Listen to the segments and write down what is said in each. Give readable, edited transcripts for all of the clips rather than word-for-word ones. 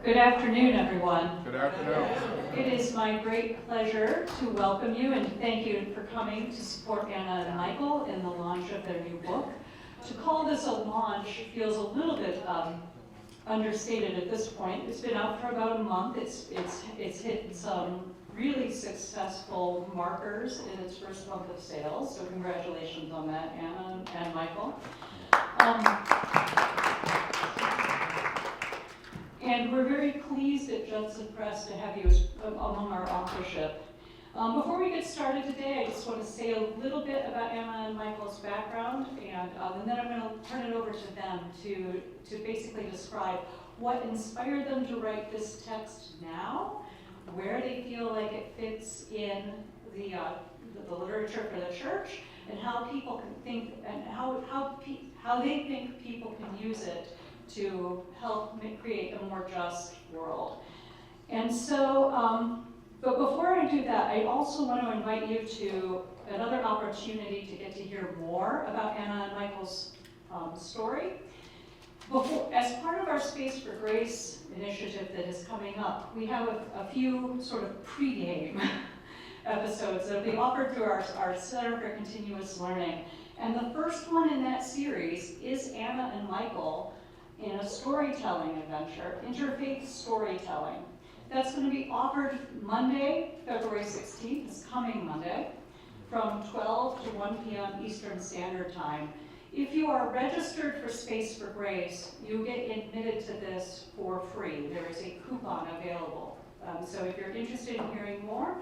Good afternoon, everyone. Good afternoon. It is my great pleasure to welcome you and thank you for coming to support Anna and Michael in the launch of their new book. To call this a launch feels a little bit understated at this point. It's been out for about a month. It's hit some really successful markers in its first month of sales, so congratulations on that, Anna and Michael. And we're very pleased at Judson Press to have you among our authorship. Before we get started today, I just want to say a little bit about Anna and Michael's background, and then I'm going to turn it over to them to basically describe what inspired them to write this text now, where they feel like it fits in the literature for the church, and how people can think, and how they think people can use it to help create a more just world. And so, but before I do that, I also want to invite you to another opportunity to get to hear more about Anna and Michael's story. As part of our Space for Grace initiative that is coming up, we have a few sort of pregame episodes that will be offered through our Center for Continuous Learning. And the first one in that series is Anna and Michael in a storytelling adventure, interfaith storytelling. That's going to be offered Monday, February 16th, this coming Monday, from 12 to 1 p.m. Eastern Standard Time. If you are registered for Space for Grace, you get admitted to this for free. There is a coupon available. So if you're interested in hearing more,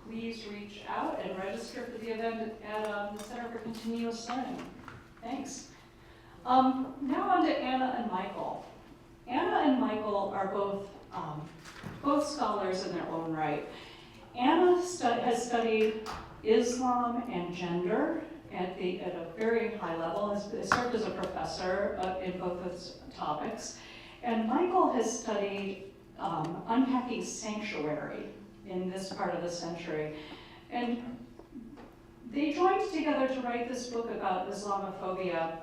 please reach out and register for the event at the Center for Continuous Learning. Thanks. Now on to Anna and Michael. Anna and Michael are both scholars in their own right. Anna has studied Islam and gender at a very high level, has served as a professor in both those topics. And Michael has studied unpacking sanctuary in this part of the century. And they joined together to write this book about Islamophobia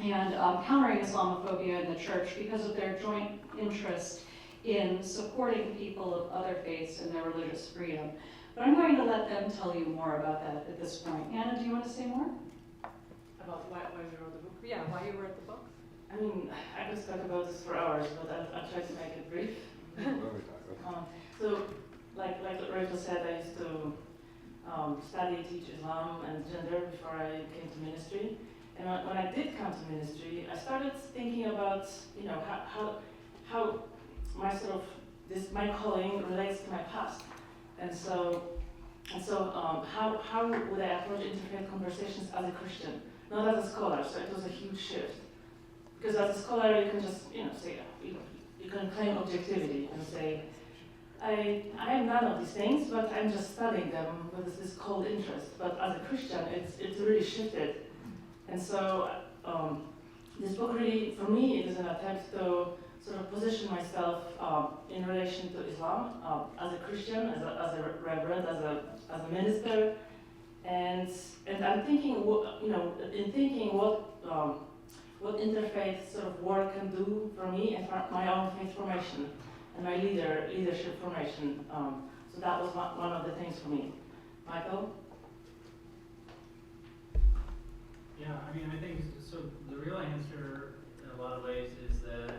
and countering Islamophobia in the church because of their joint interest in supporting people of other faiths and their religious freedom. But I'm going to let them tell you more about that at this point. Anna, do you want to say more? About why we wrote the book? Yeah, why you wrote the book? I mean, I could talk about this for hours, but I'll try to make it brief. So, like Rachel said, I used to study, teach Islam and gender before I came to ministry. And when I did come to ministry, I started thinking about, how my calling relates to my past. And so how would I approach interfaith conversations as a Christian, not as a scholar? So it was a huge shift. Because as a scholar, you can just, say, you can claim objectivity and say, I am none of these things, but I'm just studying them with this cold interest. But as a Christian, it's really shifted. And so this book really, for me, it is an attempt to sort of position myself in relation to Islam as a Christian, as a reverend, as a minister, and I'm thinking, what interfaith sort of work can do for me and for my own faith formation and my leadership formation. So that was one of the things for me. Michael? Yeah, I think so. The real answer in a lot of ways is that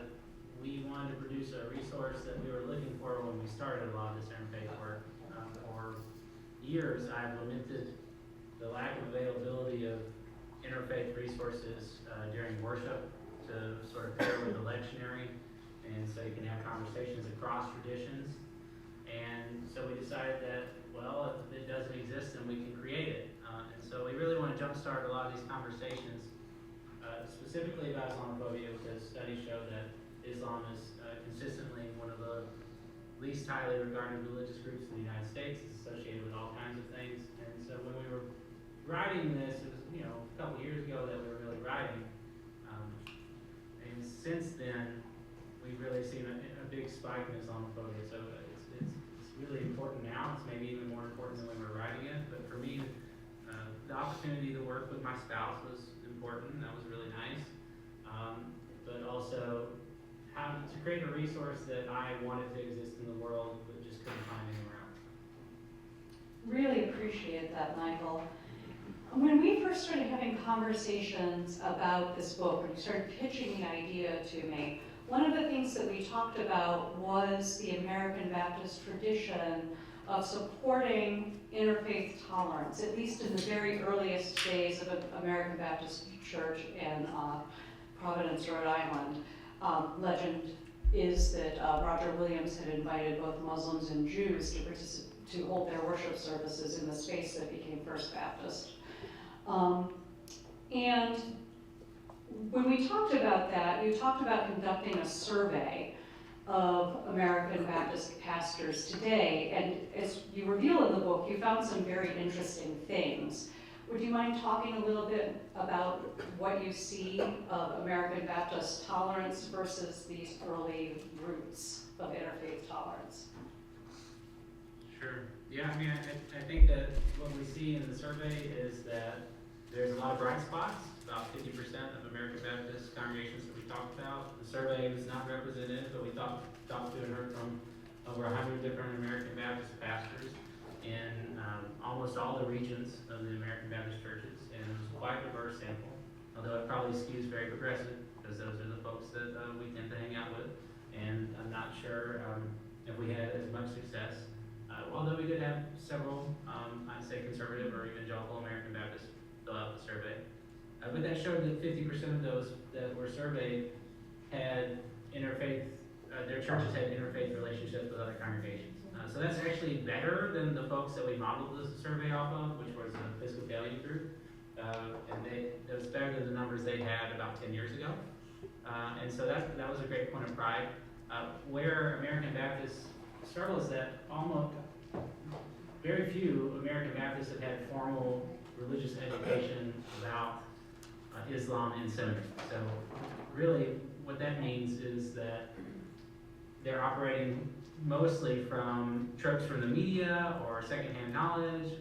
we wanted to produce a resource that we were looking for when we started a lot of this interfaith work. For years, I've lamented the lack of availability of interfaith resources during worship to sort of pair with the lectionary, and so you can have conversations across traditions. And so we decided that, well, if it doesn't exist, then we can create it. And so we really want to jumpstart a lot of these conversations, specifically about Islamophobia, because studies show that Islam is consistently one of the least highly regarded religious groups in the United States. It's associated with all kinds of things. And so when we were writing this, it was a couple years ago that we were really writing. And since then, we've really seen a big spike in Islamophobia. So it's really important now. It's maybe even more important than when we were writing it. But for me, the opportunity to work with my spouse was important. That was really nice. but also how to create a resource that I wanted to exist in the world, but just couldn't find anywhere else. Really appreciate that, Michael. When we first started having conversations about this book, when you started pitching the idea to me, one of the things that we talked about was the American Baptist tradition of supporting interfaith tolerance, at least in the very earliest days of an American Baptist Church in Providence, Rhode Island. Legend is that Roger Williams had invited both Muslims and Jews to hold their worship services in the space that became First Baptist. And when we talked about that, you talked about conducting a survey of American Baptist pastors today, and as you reveal in the book, you found some very interesting things. Would you mind talking a little bit about what you see of American Baptist tolerance versus these early roots of interfaith tolerance? Sure. Yeah, I mean, I think that what we see in the survey is that there's a lot of bright spots. About 50% of American Baptist congregations that we talked about. The survey was not representative, but we talked to and heard from over 100 different American Baptist pastors in almost all the regions of the American Baptist churches, and it was quite a diverse sample, although it probably skews very progressive, because those are the folks that we tend to hang out with, and I'm not sure if we had as much success, although we did have several, I'd say conservative or evangelical American Baptists fill out the survey. But that showed that 50% of those that were surveyed had interfaith, their churches had interfaith relationships with other congregations. So that's actually better than the folks that we modeled this survey off of, which was the Episcopalian group. And that was better than the numbers they had about 10 years ago. And so that was a great point of pride. Where American Baptists struggle is that almost very few American Baptists have had formal religious education about Islam in seminary. So really what that means is that they're operating mostly from tropes from the media or secondhand knowledge.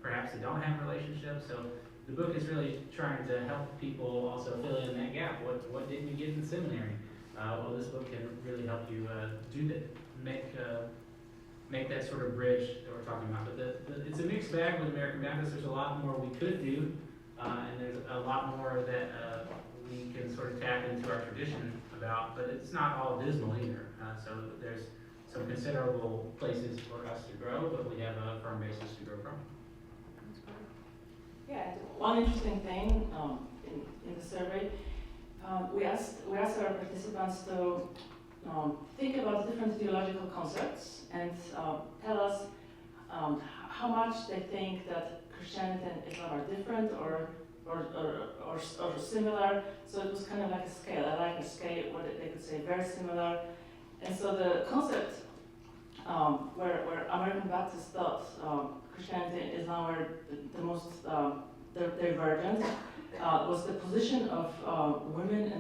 Perhaps they don't have relationships. So the book is really trying to help people also fill in that gap. What didn't you get in seminary? Well, this book can really help you do that, make that sort of bridge that we're talking about. But it's a mixed bag with American Baptists. There's a lot more we could do, and there's a lot more that we can sort of tap into our tradition about, but it's not all dismal either. So there's some considerable places for us to grow, but we have a firm basis to grow from. Yeah, one interesting thing in the survey, we asked our participants to think about different theological concepts and tell us how much they think that Christianity and Islam are different or similar. So it was kind of like a scale. I like a scale where they could say very similar. And so the concept where American Baptists thought Christianity and Islam were the most divergent was the position of women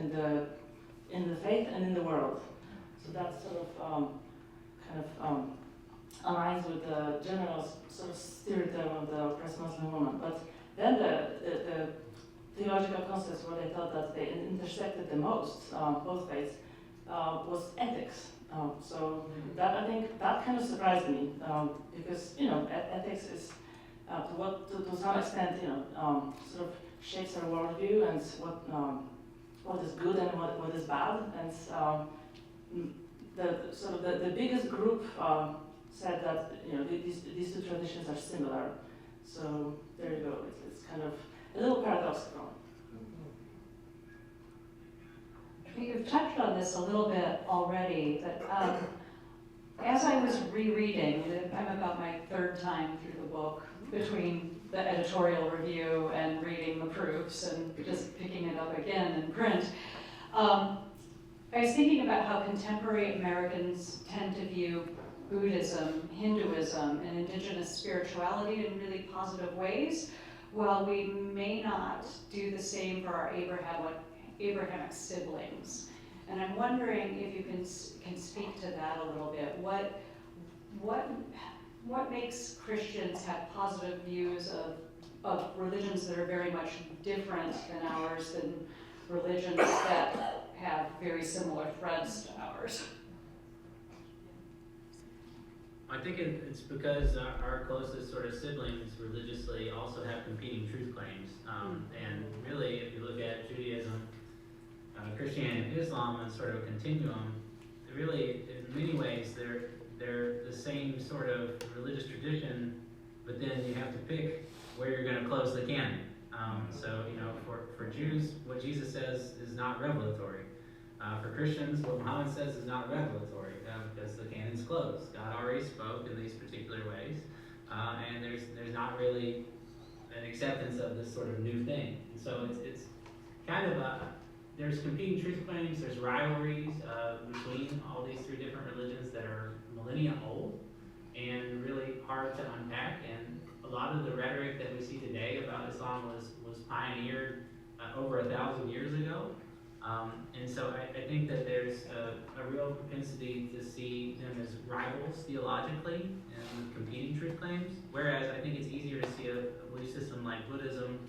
in the faith and in the world. So that sort of kind of aligns with the general sort of stereotype of the oppressed Muslim woman. But then the theological concepts where they thought that they intersected the most, both faiths, was ethics. So that, I think that kind of surprised me because ethics is to some extent sort of shapes our worldview and what is good and what is bad. And the biggest group said that these two traditions are similar. So there you go. It's kind of a little paradoxical. You've touched on this a little bit already, but as I was rereading, I'm about my third time through the book, between the editorial review and reading the proofs and just picking it up again in print, I was thinking about how contemporary Americans tend to view Buddhism, Hinduism, and indigenous spirituality in really positive ways, while we may not do the same for our Abrahamic siblings. And I'm wondering if you can speak to that a little bit. What makes Christians have positive views of religions that are very much different than ours, than religions that have very similar threads to ours? I think it's because our closest sort of siblings religiously also have competing truth claims. And really, if you look at Judaism, Christianity, and Islam and sort of a continuum, really, in many ways, they're the same sort of religious tradition, but then you have to pick where you're going to close the canon. So, for Jews, what Jesus says is not revelatory. For Christians, what Muhammad says is not revelatory because the canon's closed. God already spoke in these particular ways, and there's not really an acceptance of this sort of new thing. And so it's kind of there's competing truth claims, there's rivalries between all these three different religions that are millennia old and really hard to unpack. And a lot of the rhetoric that we see today about Islam was pioneered over 1,000 years ago. And so I think that there's a real propensity to see them as rivals theologically and with competing truth claims, whereas I think it's easier to see a belief system like Buddhism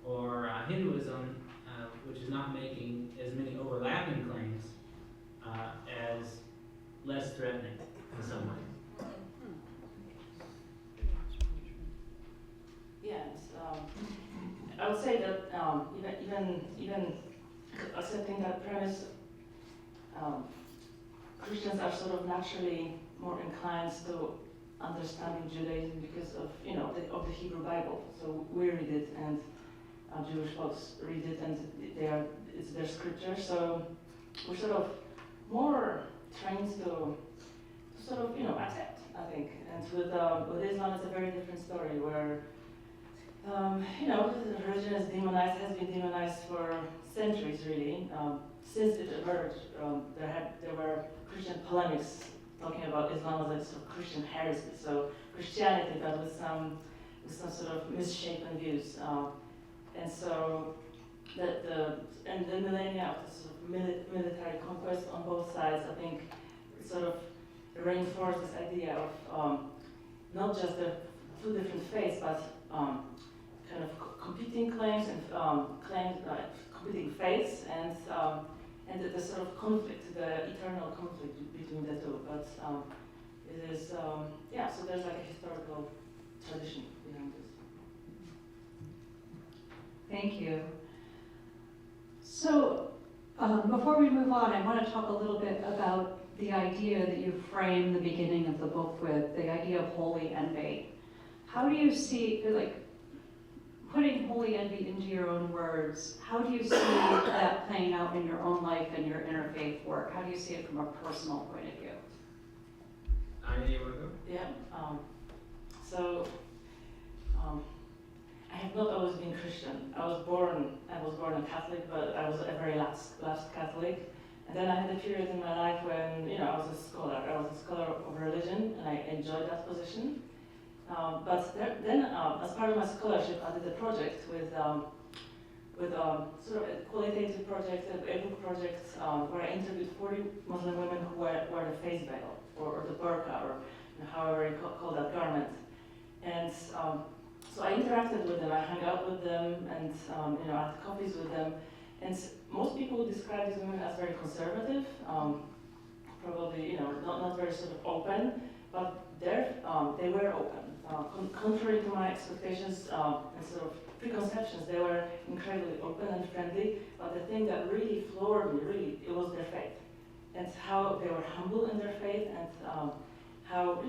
or Hinduism, which is not making as many overlapping claims, as less threatening in some ways. Yeah, I would say that even accepting that premise, Christians are sort of naturally more inclined to understanding Judaism because of the Hebrew Bible. So we read it, and Jewish folks read it, and it's their scripture. So we're sort of more trained to sort of accept, I think. And with Islam, it's a very different story where the religion is demonized, has been demonized for centuries, really. Since it emerged, there were Christian polemics talking about Islam as a sort of Christian heresy. So Christianity, but with some sort of misshapen views. And so and the millennia of the sort of military conquest on both sides, I think, sort of reinforced this idea of not just the two different faiths, but kind of competing claims and competing faiths, and the sort of conflict, the eternal conflict between the two. But it is, so there's like a historical tradition behind this. Thank you. So before we move on, I want to talk a little bit about the idea that you frame the beginning of the book with, the idea of holy envy. How do you see, putting holy envy into your own words, how do you see that playing out in your own life and your interfaith work? How do you see it from a personal point of view? Anya, you want to go? Yeah. I have not always been Christian. I was born a Catholic, but I was a very last Catholic. And then I had a period in my life when I was a scholar. I was a scholar of religion, and I enjoyed that position. But then, as part of my scholarship, I did a project with sort of a qualitative project, a book project, where I interviewed 40 Muslim women who wear the face veil, or the burqa, or however you call that garment. And so I interacted with them, I hung out with them, and I had coffees with them. And most people would describe these women as very conservative, probably not very sort of open, but they were open. Contrary to my expectations and sort of preconceptions, they were incredibly open and friendly. But the thing that really floored me, it was their faith, and how they were humble in their faith, and how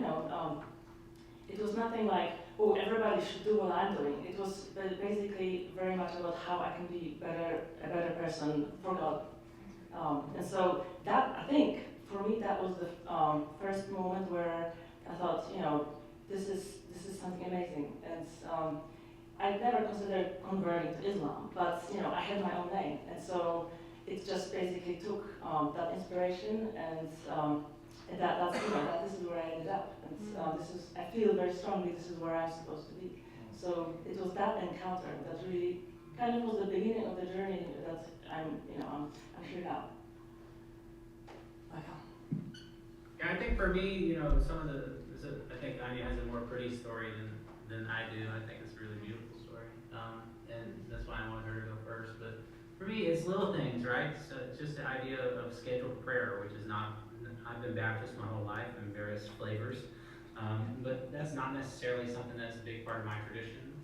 it was nothing like, oh, everybody should do what I'm doing. It was basically very much about how I can be a better person for God. And so that, I think, for me, that was the first moment where I thought, this is something amazing. And I'd never considered converting to Islam, but I had my own name, and so it just basically took that inspiration, and that this is where I ended up. And I feel very strongly this is where I'm supposed to be. So it was that encounter that really kind of was the beginning of the journey that I'm here now. Michael. Yeah, I think for me, I think Anya has a more pretty story than I do. I think it's a really beautiful story, and that's why I wanted her to go first. But for me, it's little things, right? So it's just the idea of scheduled prayer, which is not, I've been Baptist my whole life in various flavors, but that's not necessarily something that's a big part of my tradition.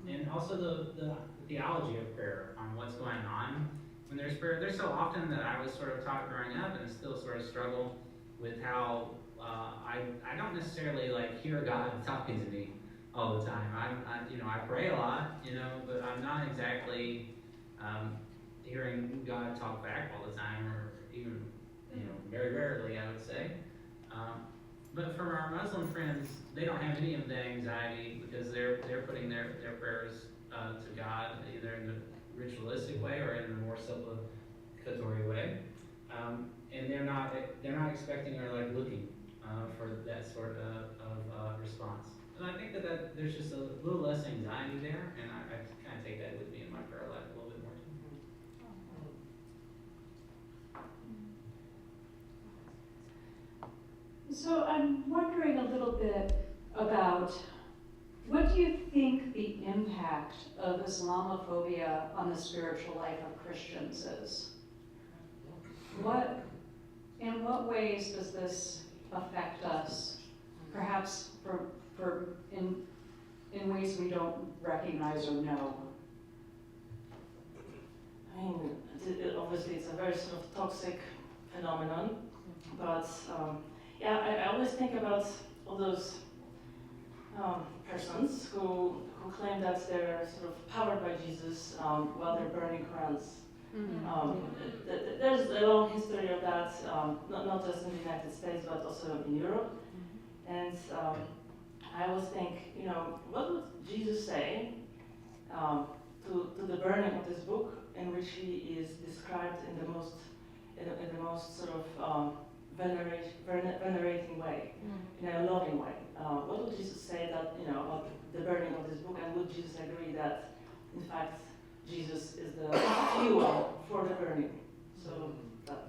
And also the theology of prayer, what's going on when there's prayer. There's so often that I was sort of taught growing up and still sort of struggle with how I don't necessarily like hear God talking to me all the time. I pray a lot, but I'm not exactly hearing God talk back all the time, or even, very rarely, I would say. But for our Muslim friends, they don't have any of the anxiety because they're putting their prayers to God either in the ritualistic way or in the more supplicatory way, and they're not expecting or like looking for that sort of response. And I think that there's just a little less anxiety there, and I kind of take that with me in my prayer life a little bit more too. So I'm wondering a little bit about, what do you think the impact of Islamophobia on the spiritual life of Christians is? In what ways does this affect us? Perhaps in ways we don't recognize or know. I mean, obviously it's a very sort of toxic phenomenon, but I always think about all those persons who claim that they're sort of powered by Jesus while they're burning Qurans. There's a long history of that, not just in the United States, but also in Europe. And I always think, what would Jesus say to the burning of this book, in which he is described in the most sort of venerating way, in a loving way? What would Jesus say that about the burning of this book, and would Jesus agree that, in fact, Jesus is the fuel for the burning? So that.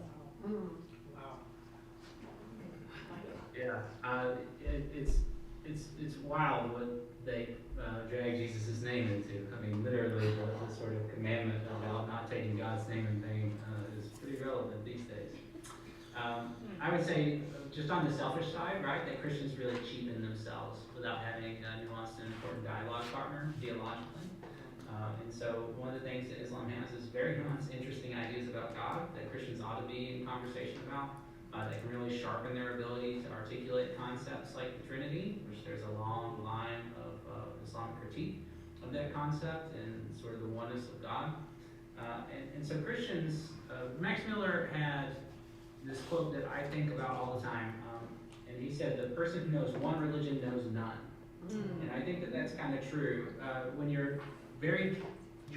Wow. Yeah, it's wild what they drag Jesus' name into. I mean, literally, the sort of commandment about not taking God's name in vain is pretty relevant these days. I would say, just on the selfish side, right, that Christians really cheapen themselves without having a nuanced and important dialogue partner theologically. And so one of the things that Islam has is very nuanced, interesting ideas about God that Christians ought to be in conversation about, that can really sharpen their ability to articulate concepts like the Trinity, which there's a long line of Islamic critique of that concept and sort of the oneness of God. And so Christians, Max Miller had this quote that I think about all the time, and he said, "The person who knows one religion knows none." And I think that that's kind of true. When you're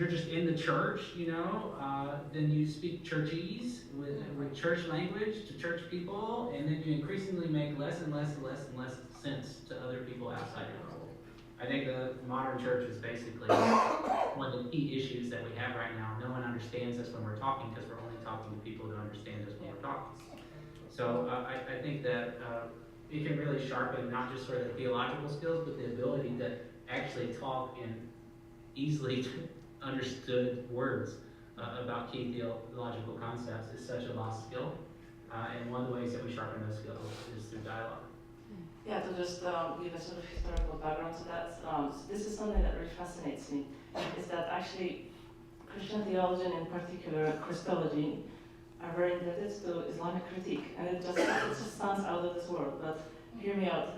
just in the church, then you speak churchese with church language to church people, and then you increasingly make less and less sense to other people outside your role. I think the modern church is basically one of the key issues that we have right now. No one understands us when we're talking because we're only talking to people who understand us when we're talking. So I think that it can really sharpen not just sort of theological skills, but the ability to actually talk in easily understood words about key theological concepts is such a lost skill. And one of the ways that we sharpen those skills is through dialogue. Yeah, to just give a sort of historical background to that, this is something that really fascinates me, is that actually Christian theology, and in particular Christology, are very indebted to Islamic critique, and it just sounds out of this world, but hear me out.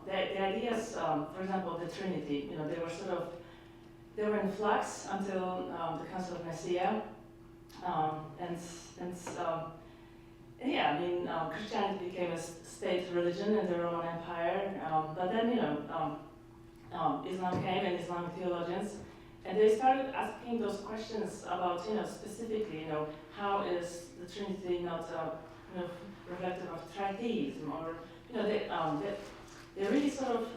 The ideas, for example, the Trinity, they were in flux until the Council of Nicaea, Christianity became a state religion in the Roman Empire, but then, Islam came and Islamic theologians, and they started asking those questions about, specifically, how is the Trinity not reflective of tritheism, or, they really sort of,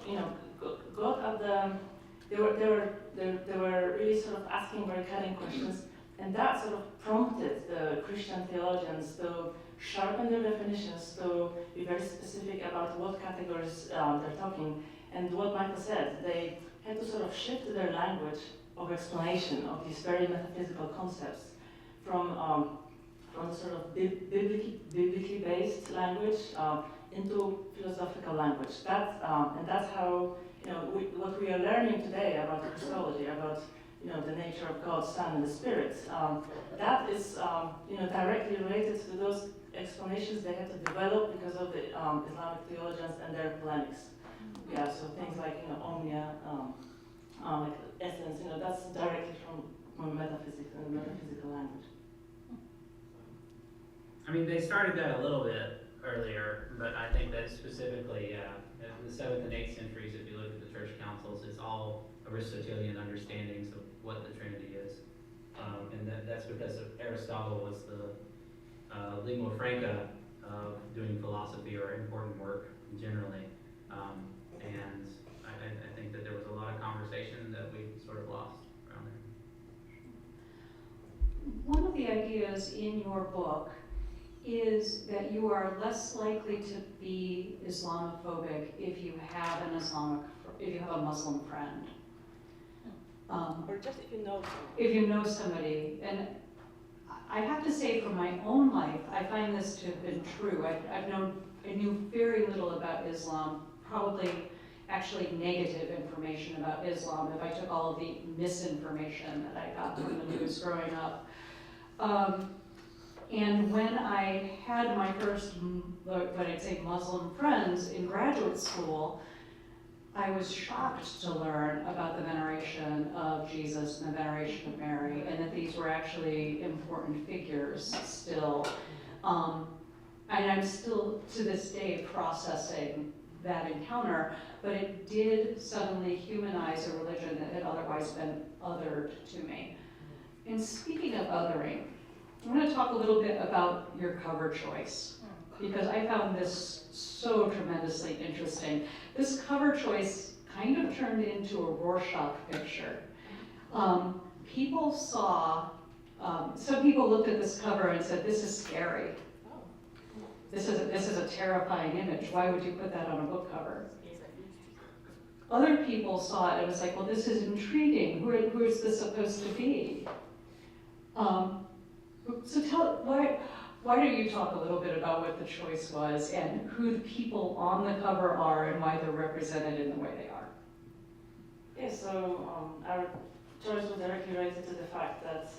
got at the, they were really sort of asking very cutting questions, and that sort of prompted the Christian theologians to sharpen their definitions, to be very specific about what categories they're talking. And what Michael said, they had to sort of shift their language of explanation of these very metaphysical concepts from the sort of biblically based language into philosophical language. And that's how, what we are learning today about Christology, about the nature of God, Son, and the Spirit, that is directly related to those explanations they had to develop because of the Islamic theologians and their polemics. Yeah, so things like omnia, like essence, that's directly from metaphysics and metaphysical language. I mean, they started that a little bit earlier, but I think that specifically, in the 7th and 8th centuries, if you look at the church councils, it's all Aristotelian understandings of what the Trinity is. And that's because Aristotle was the lingua franca of doing philosophy or important work generally. And I think that there was a lot of conversation that we sort of lost around there. One of the ideas in your book is that you are less likely to be Islamophobic if you have a Muslim friend. Or just if you know someone. If you know somebody. And I have to say from my own life, I find this to have been true. I knew very little about Islam, probably actually negative information about Islam if I took all of the misinformation that I got from the news growing up. And when I had my first, what I'd say, Muslim friends in graduate school, I was shocked to learn about the veneration of Jesus and the veneration of Mary, and that these were actually important figures still. And I'm still, to this day, processing that encounter, but it did suddenly humanize a religion that had otherwise been othered to me. And speaking of othering, I'm going to talk a little bit about your cover choice, because I found this so tremendously interesting. This cover choice kind of turned into a Rorschach picture. People saw, some people looked at this cover and said, this is scary. This is a terrifying image. Why would you put that on a book cover? Other people saw it and was like, well, this is intriguing. Who is this supposed to be? So why don't you talk a little bit about what the choice was and who the people on the cover are and why they're represented in the way they are? Yeah, so our choice was directly related to the fact that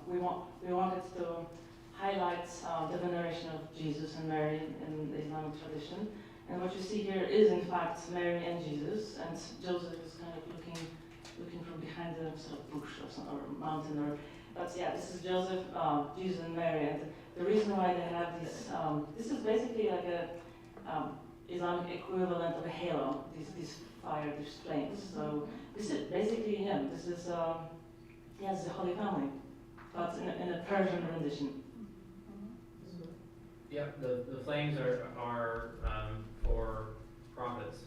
we wanted to highlight the veneration of Jesus and Mary in the Islamic tradition. And what you see here is in fact Mary and Jesus, and Joseph is kind of looking from behind the sort of bush or mountain. But yeah, this is Joseph, Jesus and Mary, and the reason why they have this is basically like a Islamic equivalent of a halo, these fire, these flames. So this is basically him. This is it's the Holy Family, but in a Persian rendition. Yeah, the flames are for prophets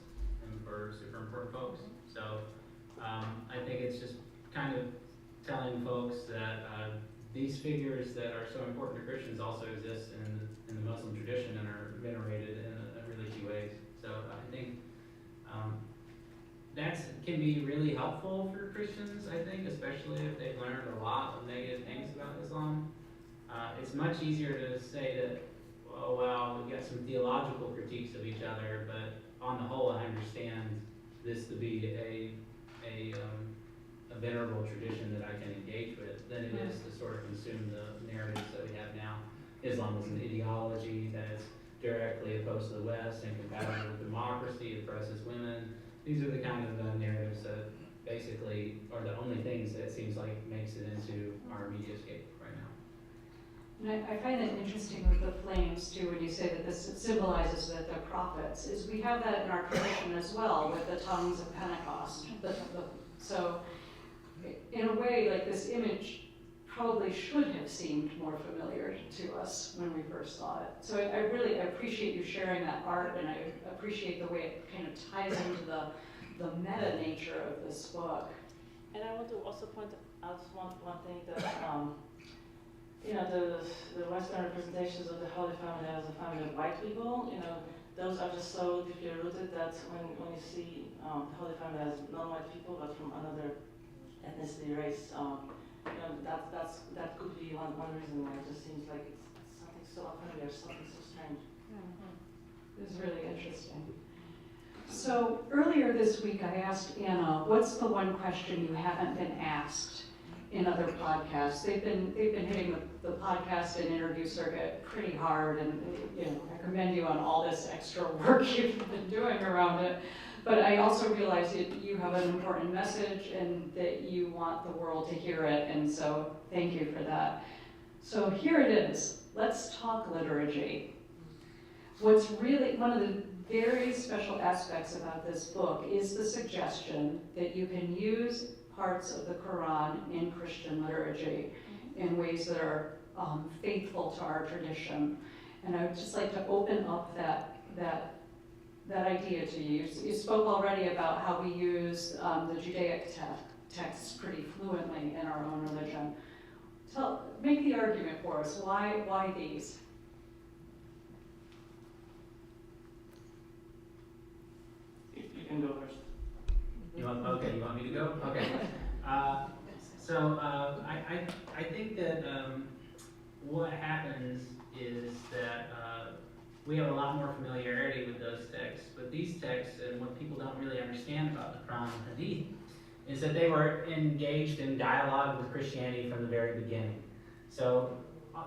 and for super important folks. So I think it's just kind of telling folks that these figures that are so important to Christians also exist in the Muslim tradition and are venerated in a really key ways. So I think that can be really helpful for Christians, I think, especially if they've learned a lot of negative things about Islam. It's much easier to say that, oh wow, we've got some theological critiques of each other, but on the whole I understand this to be a venerable tradition that I can engage with, than it is to sort of consume the narratives that we have now. Islam is an ideology that is directly opposed to the West, incompatible with democracy, oppresses women. These are the kind of narratives that basically are the only things that it seems like makes it into our mediascape right now. And I find that interesting with the flames too, when you say that this symbolizes that they're prophets, is we have that in our tradition as well with the tongues of Pentecost. So in a way, like this image probably should have seemed more familiar to us when we first saw it. So I really appreciate you sharing that art, and I appreciate the way it kind of ties into the meta nature of this book. And I want to also point out one thing that the Western representations of the Holy Family as a family of white people, those are just so deeply rooted that when you see the Holy Family as non-white people but from another ethnicity, race, that could be one reason why it just seems like it's something so unfamiliar, something so strange. It was really interesting. So earlier this week, I asked Anna, what's the one question you haven't been asked in other podcasts? They've been hitting the podcast and interview circuit pretty hard, and I commend you on all this extra work you've been doing around it. But I also realize that you have an important message and that you want the world to hear it, and so thank you for that. So here it is. Let's talk liturgy. What's really one of the very special aspects about this book is the suggestion that you can use parts of the Quran in Christian liturgy in ways that are faithful to our tradition. And I would just like to open up that idea to you. You spoke already about how we use the Judaic texts pretty fluently in our own religion. Make the argument for us. Why these? You can go first. You want me to go? Okay. I think that what happens is that we have a lot more familiarity with those texts, but these texts, and what people don't really understand about the Quran and Hadith, is that they were engaged in dialogue with Christianity from the very beginning. So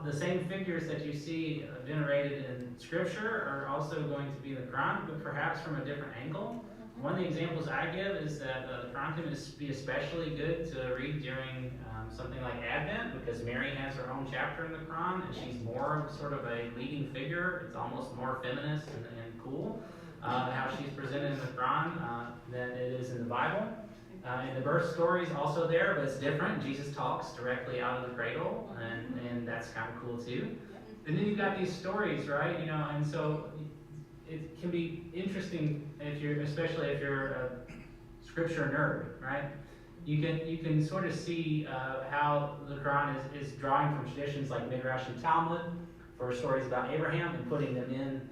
the same figures that you see venerated in Scripture are also going to be in the Quran, but perhaps from a different angle. One of the examples I give is that the Quran can be especially good to read during something like Advent, because Mary has her own chapter in the Quran, and she's more of sort of a leading figure. It's almost more feminist and cool how she's presented in the Quran than it is in the Bible. And the birth story is also there, but it's different. Jesus talks directly out of the cradle, and that's kind of cool too. And then you've got these stories, right? And so it can be interesting especially if you're a scripture nerd, right? You can sort of see how the Quran is drawing from traditions like Midrash and Talmud for stories about Abraham and putting them in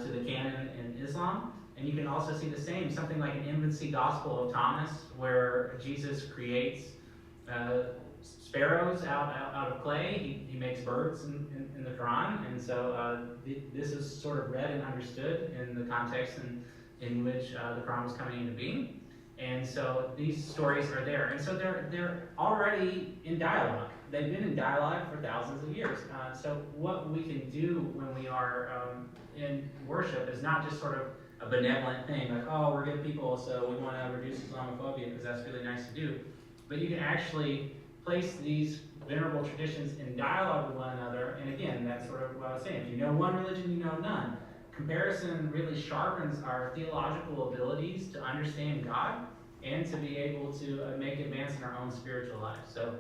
to the canon in Islam. And you can also see the same, something like an infancy gospel of Thomas, where Jesus creates sparrows out of clay. He makes birds in the Quran, and so this is sort of read and understood in the context in which the Quran was coming into being. And so these stories are there, and so they're already in dialogue. They've been in dialogue for thousands of years. So what we can do when we are in worship is not just sort of a benevolent thing, like, oh, we're good people, so we want to reduce Islamophobia because that's really nice to do. But you can actually place these venerable traditions in dialogue with one another, and again, that's sort of what I was saying. If you know one religion, you know none. Comparison really sharpens our theological abilities to understand God and to be able to make advance in our own spiritual life. So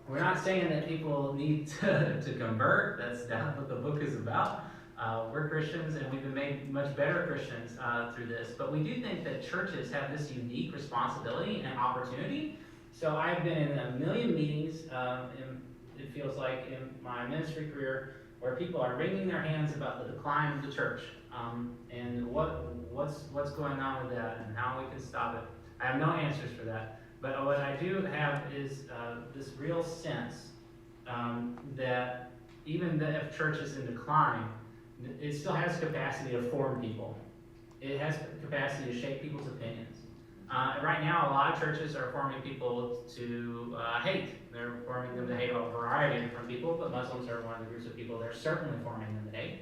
we're not saying that people need to convert. That's not what the book is about. We're Christians, and we've been made much better Christians through this. But we do think that churches have this unique responsibility and opportunity. So I've been in a million meetings, it feels like, in my ministry career, where people are wringing their hands about the decline of the church, and what's going on with that, and how we can stop it. I have no answers for that. But what I do have is this real sense that even if church is in decline, it still has capacity to form people. It has capacity to shape people's opinions. Right now, a lot of churches are forming people to hate. They're forming them to hate a variety of different people, but Muslims are one of the groups of people they're certainly forming them to hate.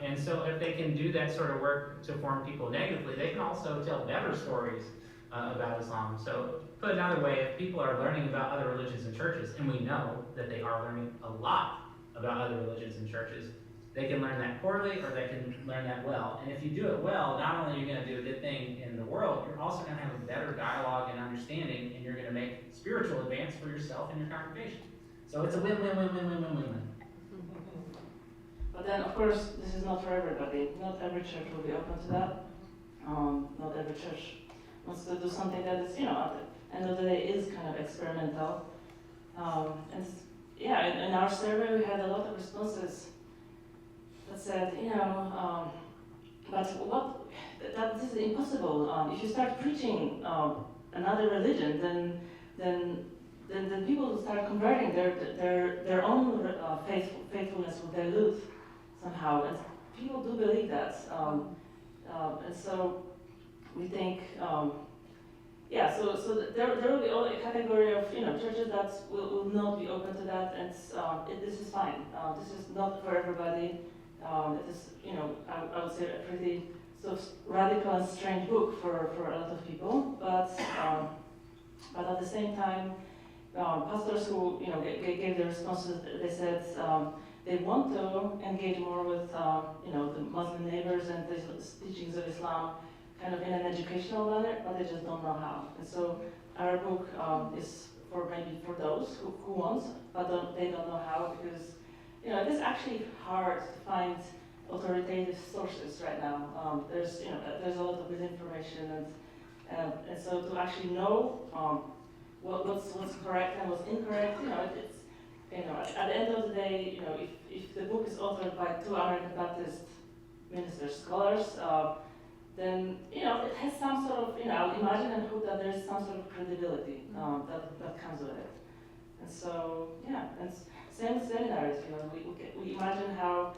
And so if they can do that sort of work to form people negatively, they can also tell better stories about Islam. So put another way, if people are learning about other religions and churches, and we know that they are learning a lot about other religions and churches, they can learn that poorly or they can learn that well. And if you do it well, not only are you going to do a good thing in the world, you're also going to have a better dialogue and understanding, and you're going to make spiritual advance for yourself and your congregation. So it's a win-win-win-win-win-win-win. But then, of course, this is not for everybody. Not every church will be open to that. Not every church wants to do something that is, at the end of the day, is kind of experimental. In our survey, we had a lot of responses that said, but that this is impossible. If you start preaching another religion, then people will start converting. Their own faithfulness will dilute somehow, and people do believe that. And so we think, so there will be a category of churches that will not be open to that, and this is fine. This is not for everybody. It is, I would say a pretty sort of radical and strange book for a lot of people, but at the same time, pastors who gave their responses, they said they want to engage more with the Muslim neighbors and the teachings of Islam, kind of in an educational manner, but they just don't know how. And so our book is for those who want, but they don't know how, because it is actually hard to find authoritative sources right now. There's a lot of misinformation, and so to actually know what's correct and what's incorrect, it's at the end of the day, if the book is authored by 2 American Baptist ministers, scholars, then it has some sort of I'll imagine and hope that there's some sort of credibility that comes with it. And so and same with seminaries. We imagine how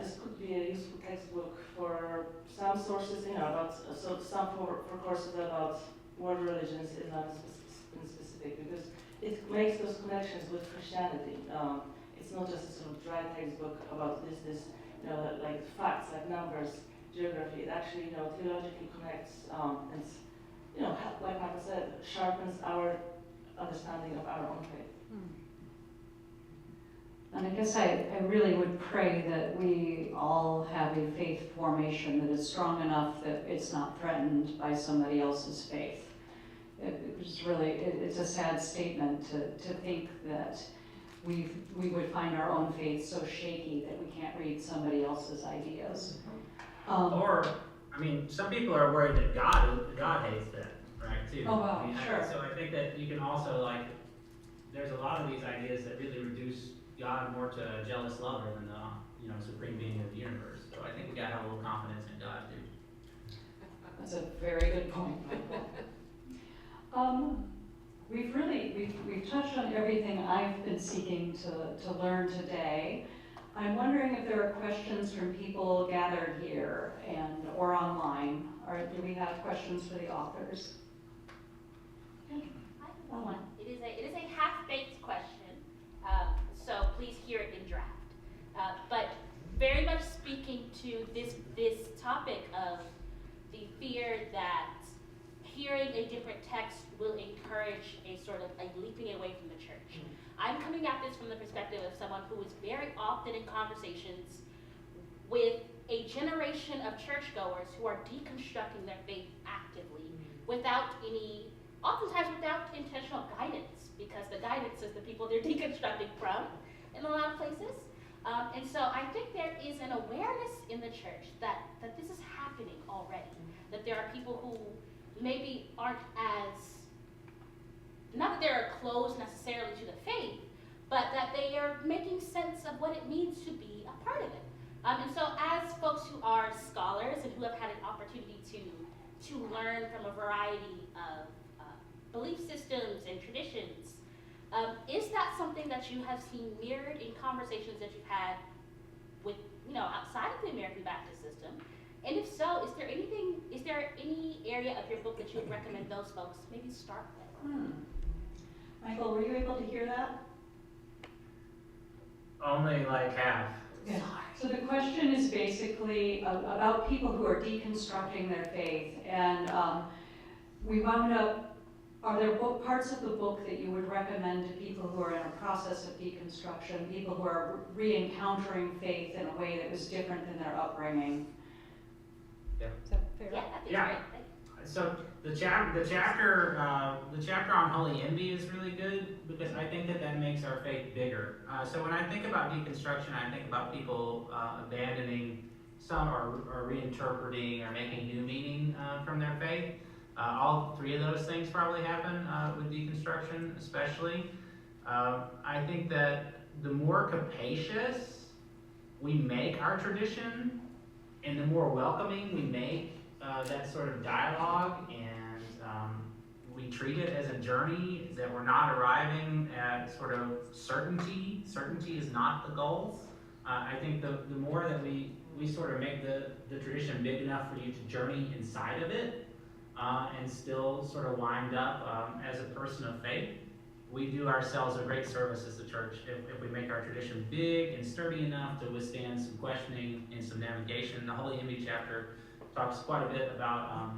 this could be a useful textbook for some sources, about some for courses about world religions, Islam in specific, because it makes those connections with Christianity. It's not just a sort of dry textbook about this, like facts, like numbers, geography. It actually, theologically connects, and like Michael said, sharpens our understanding of our own faith. And I guess I really would pray that we all have a faith formation that is strong enough that it's not threatened by somebody else's faith. It's a sad statement to think that we would find our own faith so shaky that we can't read somebody else's ideas. Some people are worried that God hates them, right, too. Oh, wow, sure. So I think that you can also, there's a lot of these ideas that really reduce God more to a jealous lover than the supreme being of the universe. So I think we gotta have a little confidence in God too. That's a very good point. We've touched on everything I've been seeking to learn today. I'm wondering if there are questions from people gathered here or online, or do we have questions for the authors? I have one. It is a half-baked question, so please hear it in draft. But very much speaking to this topic of the fear that hearing a different text will encourage a sort of a leaping away from the church. I'm coming at this from the perspective of someone who is very often in conversations with a generation of churchgoers who are deconstructing their faith actively oftentimes without intentional guidance, because the guidance is the people they're deconstructing from in a lot of places. And so I think there is an awareness in the church that this is happening already, that there are people who maybe aren't not that they're closed necessarily to the faith, but that they are making sense of what it means to be a part of it. And so as folks who are scholars and who have had an opportunity to learn from a variety of belief systems and traditions, is that something that you have seen mirrored in conversations that you've had with, outside of the American Baptist system? And if so, is there any area of your book that you would recommend those folks maybe start with? Michael, were you able to hear that? Only half. Yeah. So the question is basically about people who are deconstructing their faith, and we wound up, are there parts of the book that you would recommend to people who are in a process of deconstruction, people who are re-encountering faith in a way that was different than their upbringing? Yeah. Is that fair? Yeah, that'd be Yeah. great. So the chapter on holy envy is really good, because I think that makes our faith bigger. So when I think about deconstruction, I think about people abandoning some or reinterpreting or making new meaning from their faith. All three of those things probably happen with deconstruction, especially. I think that the more capacious we make our tradition, and the more welcoming we make that sort of dialogue, and we treat it as a journey, that we're not arriving at sort of certainty. Certainty is not the goal. I think the more that we sort of make the tradition big enough for you to journey inside of it, and still sort of wind up as a person of faith, we do ourselves a great service as a church if we make our tradition big and sturdy enough to withstand some questioning and some navigation. The Holy Envy chapter talks quite a bit about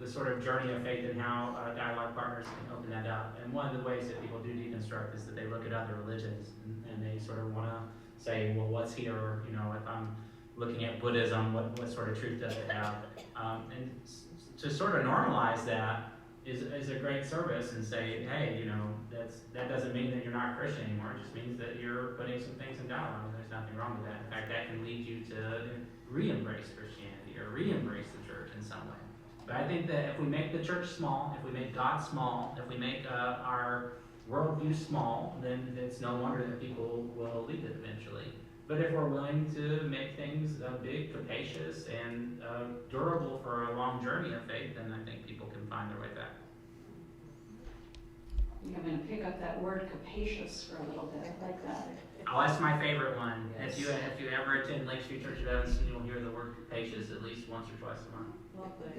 the sort of journey of faith and how dialogue partners can open that up. And one of the ways that people do deconstruct is that they look at other religions and they sort of want to say, well, what's here? Or, you know, if I'm looking at Buddhism, what sort of truth does it have? And to sort of normalize that is a great service, and say, hey, you know, that doesn't mean that you're not Christian anymore. It just means that you're putting some things in dialogue, and there's nothing wrong with that. In fact, that can lead you to re-embrace Christianity or re-embrace the church in some way. But I think that if we make the church small, if we make God small, if we make our worldview small, then it's no wonder that people will leave it eventually. But if we're willing to make things big, capacious, and durable for a long journey of faith, then I think people can find their way back. I'm going to pick up that word capacious for a little bit. I like that. Oh, that's my favorite one. Yes. If you ever attend Lake Street Church of Evanston, you'll hear the word capacious at least once or twice a month. Lovely.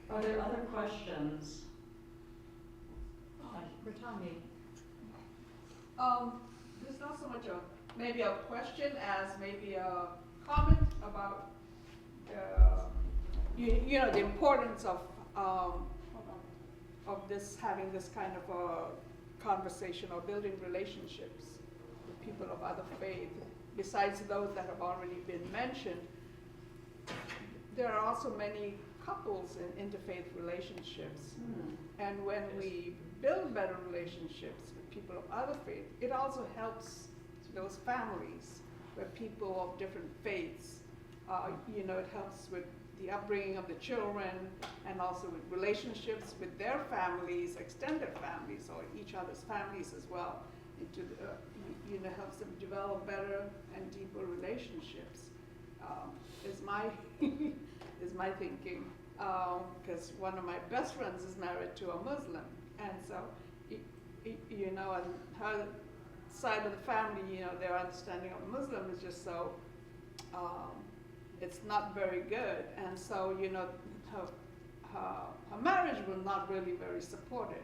Are there other questions? Brittany. There's not so much maybe a question as maybe a comment about you know, the importance of having this kind of a conversation or building relationships with people of other faith. Besides those that have already been mentioned, there are also many couples in interfaith relationships. And when we build better relationships with people of other faith, it also helps those families where people of different faiths, you know, it helps with the upbringing of the children, and also with relationships with their families, extended families, or each other's families as well. Into you know, helps them develop better and deeper relationships. Is my thinking. Because one of my best friends is married to a Muslim, and so you know, on her side of the family, you know, their understanding of Muslim is just so it's not very good, and so you know, her marriage was not really very supported,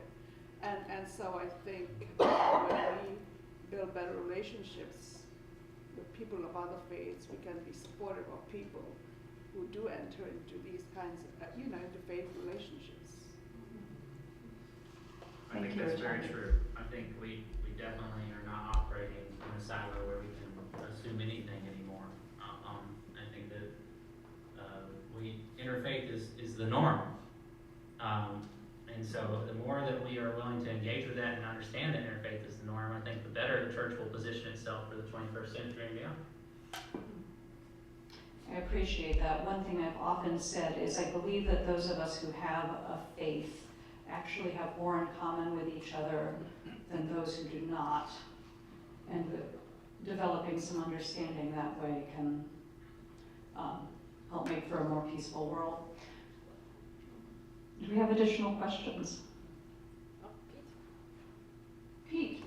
and so I think when we build better relationships with people of other faiths, we can be supportive of people who do enter into these kinds of, you know, interfaith relationships. I think that's very true. I think we definitely are not operating in a silo where we can assume anything anymore. I think that interfaith is the norm. And so the more that we are willing to engage with that and understand that interfaith is the norm, I think the better the church will position itself for the 21st century and beyond. I appreciate that. One thing I've often said is I believe that those of us who have a faith actually have more in common with each other than those who do not. And developing some understanding that way can help make for a more peaceful world. Do we have additional questions? Pete?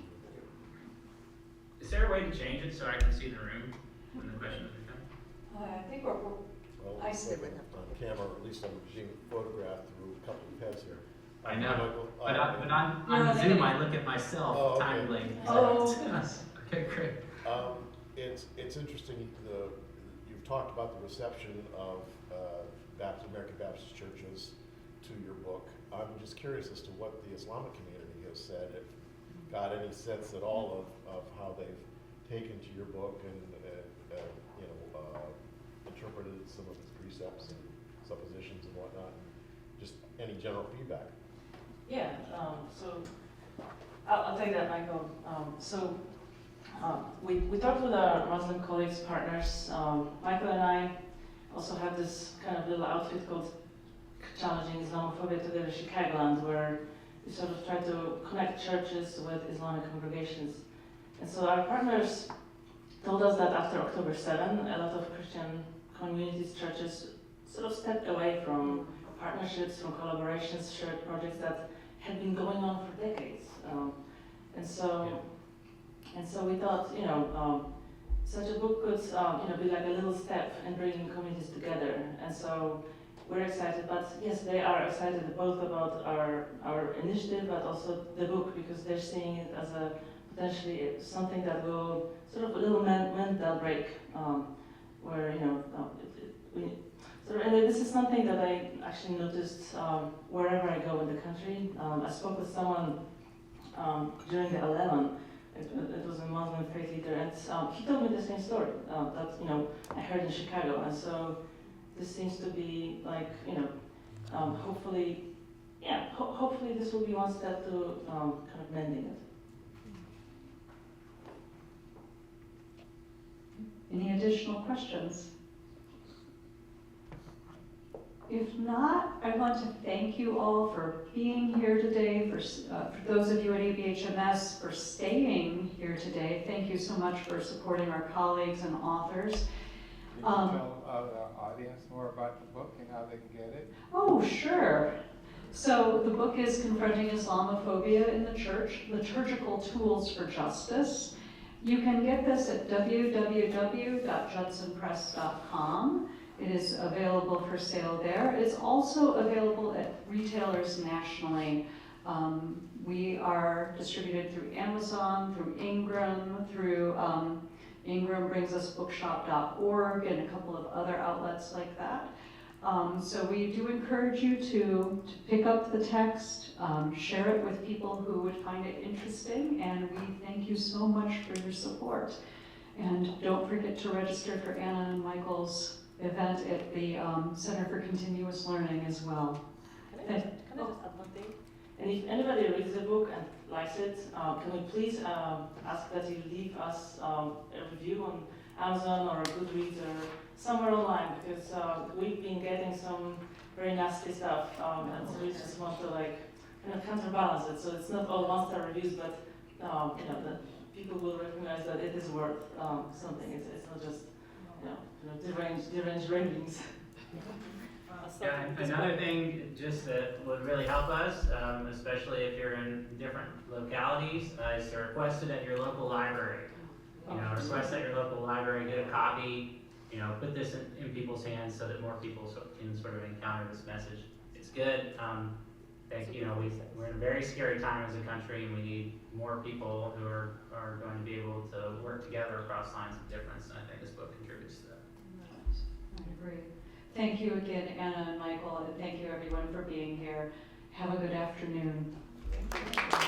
Is there a way to change it so I can see the room when the questions are coming? I think we're Well, I see. on camera, or at least I'm being photographed through a couple of heads here. I know, Michael, but on You're on Zoom the- I look at myself Oh, okay. time blank. Oh. Okay, great. it's interesting, you've talked about the reception of American Baptist churches to your book. I'm just curious as to what the Islamic community has said, if got any sense at all of how they've taken to your book and you know, interpreted some of its precepts and suppositions and whatnot. Just any general feedback. Yeah, so I'll take that, Michael. We talked with our Muslim colleagues, partners. Michael and I also have this kind of little outfit called Challenging Islamophobia Together Chicagoland, where we sort of try to connect churches with Islamic congregations. And so our partners told us that after October 7, a lot of Christian communities, churches sort of stepped away from partnerships, from collaborations, shared projects that had been going on for decades. And so we thought, such a book could, be like a little step in bringing communities together. And so we're excited, but yes, they are excited both about our initiative, but also the book, because they're seeing it as a potentially something that will sort of a little mental break, where and this is something that I actually noticed wherever I go in the country. I spoke with someone during the 11. It was a Muslim faith leader, and he told me the same story that I heard in Chicago, and so this seems to be like hopefully this will be one step to kind of mending it. Any additional questions? If not, I want to thank you all for being here today, for those of you at ABHMS for staying here today. Thank you so much for supporting our colleagues and authors. Can you tell the audience more about the book and how they can get it? Oh, sure. So the book is Confronting Islamophobia in the Church, Liturgical Tools for Justice. You can get this at www.judsonpress.com. It is available for sale there. It's also available at retailers nationally. We are distributed through Amazon, through Ingram, through Ingram brings us bookshop.org and a couple of other outlets like that. So we do encourage you to pick up the text, share it with people who would find it interesting, and we thank you so much for your support. And don't forget to register for Anna and Michael's event at the Center for Continuous Learning as well. Can I just add one thing? And if anybody reads the book and likes it, can we please ask that you leave us a review on Amazon or Goodreads or somewhere online, because we've been getting some very nasty stuff, and so we just want to kind of counterbalance it. So it's not all one-star reviews, but that people will recognize that it is worth something. It's not just deranged ravings. Yeah, another thing just that would really help us, especially if you're in different localities, is to request it at your local library. Request at your local library, get a copy, put this in people's hands so that more people can sort of encounter this message. It's good. We're in a very scary time as a country, and we need more people who are going to be able to work together across lines of difference, and I think this book contributes to that. I agree. Thank you again, Anna and Michael, and thank you everyone for being here. Have a good afternoon. Thank you.